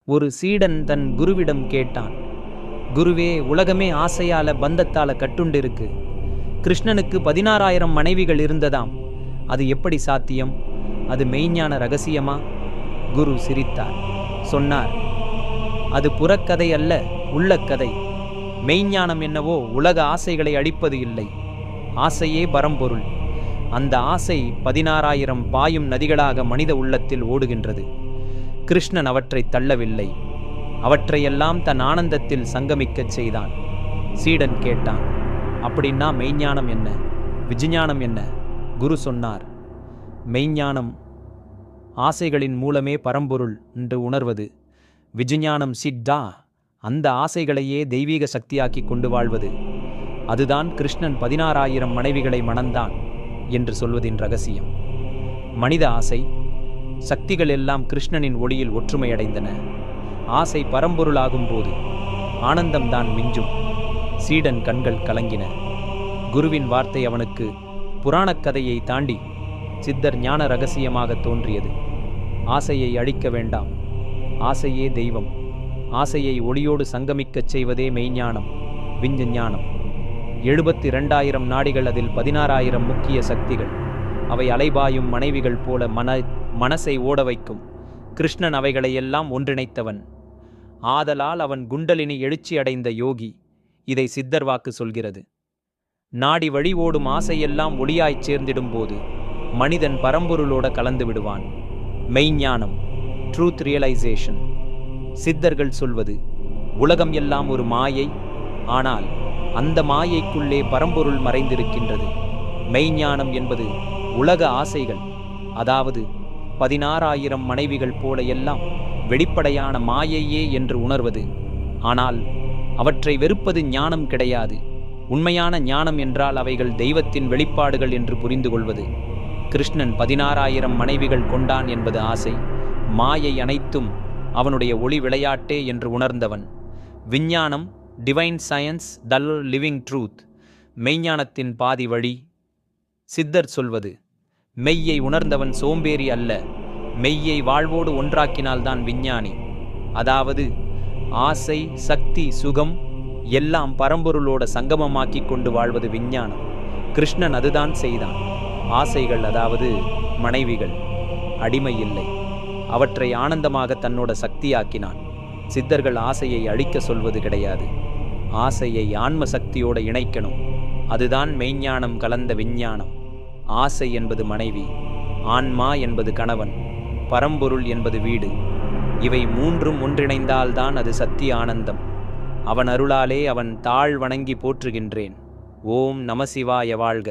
ஒரு சீடன் தன் குருவிடம் கேட்டான், குருவே, உலகமே ஆசையால பந்தத்தால கட்டுண்டிருக்கு. கிருஷ்ணனுக்கு 16,000 மனைவிகள் இருந்ததாம். அது எப்படி சாத்தியம்? அது மெய்ஞான ரகசியமா? குரு சிரித்தார். சொன்னார், அது புறக்கதை அல்ல, உள்ளக்கதை. மெய்ஞானம் என்னவோ உலக ஆசைகளை அழிப்பது இல்லை. ஆசையே பரம்பொருள். அந்த ஆசை 16,000 பாயும் நதிகளாக மனித உள்ளத்தில் ஓடுகின்றது. கிருஷ்ணன் அவற்றை தள்ளவில்லை. அவற்றையெல்லாம் தன் ஆனந்தத்தில் சங்கமிக்கச் செய்தான். சீடன் கேட்டான், அப்படின்னா மெய்ஞானம் என்ன, விஞ்ஞானம் என்ன? குரு சொன்னார், மெய்ஞானம் ஆசைகளின் மூலமே பரம்பொருள் என்று உணர்வது. விஞ்ஞானம் சித்தா, அந்த ஆசைகளையே தெய்வீக சக்தியாக்கி கொண்டு வாழ்வது. அதுதான் கிருஷ்ணன் 16,000 மனைவிகளை மணந்தான் என்று சொல்வதின் ரகசியம். மனித ஆசை சக்திகள் எல்லாம் கிருஷ்ணனின் ஒளியில் ஒற்றுமையடைந்தன. ஆசை பரம்பொருளாகும் போது ஆனந்தம்தான் மிஞ்சும். சீடன் கண்கள் கலங்கின. குருவின் வார்த்தை அவனுக்கு புராணக் கதையை தாண்டி சித்தர் ஞான ரகசியமாக தோன்றியது. ஆசையை அழிக்க வேண்டாம், ஆசையே தெய்வம். ஆசையை ஒளியோடு சங்கமிக்கச் செய்வதே மெய்ஞானம், விஞ்ஞானம். 72,000 நாடிகள், அதில் 16,000 முக்கிய சக்திகள். அவை அலைபாயும் மனைவிகள் போல மனசை ஓட வைக்கும். கிருஷ்ணன் அவைகளையெல்லாம் ஒன்றிணைத்தவன். ஆதலால் அவன் குண்டலினி எழுச்சி அடைந்த யோகி. இதை சித்தர் வாக்கு சொல்கிறது. நாடி வழி ஓடும் ஆசையெல்லாம் ஒளியாய்ச் சேர்ந்திடும்போது மனிதன் பரம்பொருளோட கலந்து விடுவான். மெய்ஞானம், ட்ரூத் ரியலைசேஷன். சித்தர்கள் சொல்வது, உலகம் எல்லாம் ஒரு மாயை, ஆனால் அந்த மாயைக்குள்ளே பரம்பொருள் மறைந்திருக்கின்றது. மெய்ஞானம் என்பது உலக ஆசைகள், அதாவது 16,000 மனைவிகள் போல எல்லாம் வெளிப்படையான மாயையே என்று உணர்வது. ஆனால் அவற்றை வெறுப்பது ஞானம் கிடையாது. உண்மையான ஞானம் என்றால் அவைகள் தெய்வத்தின் வெளிப்பாடுகள் என்று புரிந்து கொள்வது. கிருஷ்ணன் 16,000 மனைவிகள் கொண்டான் என்பது ஆசை. மாயை அனைத்தும் அவனுடைய ஒளி விளையாட்டே என்று உணர்ந்தவன். விஞ்ஞானம், divine science, the living truth, மெய்ஞானத்தின் பாதி வழி. சித்தர் சொல்வது, மெய்யை உணர்ந்தவன் சோம்பேறி அல்ல, மெய்யை வாழ்வோடு ஒன்றாக்கினால்தான் விஞ்ஞானி. அதாவது ஆசை, சக்தி, சுகம் எல்லாம் பரம்பொருளோட சங்கமமாக்கி கொண்டு வாழ்வது விஞ்ஞானம். கிருஷ்ணன் அதுதான் செய்தான். ஆசைகள், அதாவது மனைவிகள், அடிமை இல்லை. அவற்றை ஆனந்தமாக தன்னோட சக்தியாக்கினான். சித்தர்கள் ஆசையை அழிக்க சொல்வது கிடையாது. ஆசையை ஆன்ம சக்தியோடு இணைக்கணும். அதுதான் மெய்ஞானம் கலந்த விஞ்ஞானம். ஆசை என்பது மனைவி, ஆன்மா என்பது கணவன், பரம்பொருள் என்பது வீடு. இவை மூன்றும் ஒன்றிணைந்தால்தான் அது சத்திய ஆனந்தம். அவன் அருளாலே அவன் தாழ் வணங்கி போற்றுகின்றேன். ஓம் நம சிவாய வாழ்க.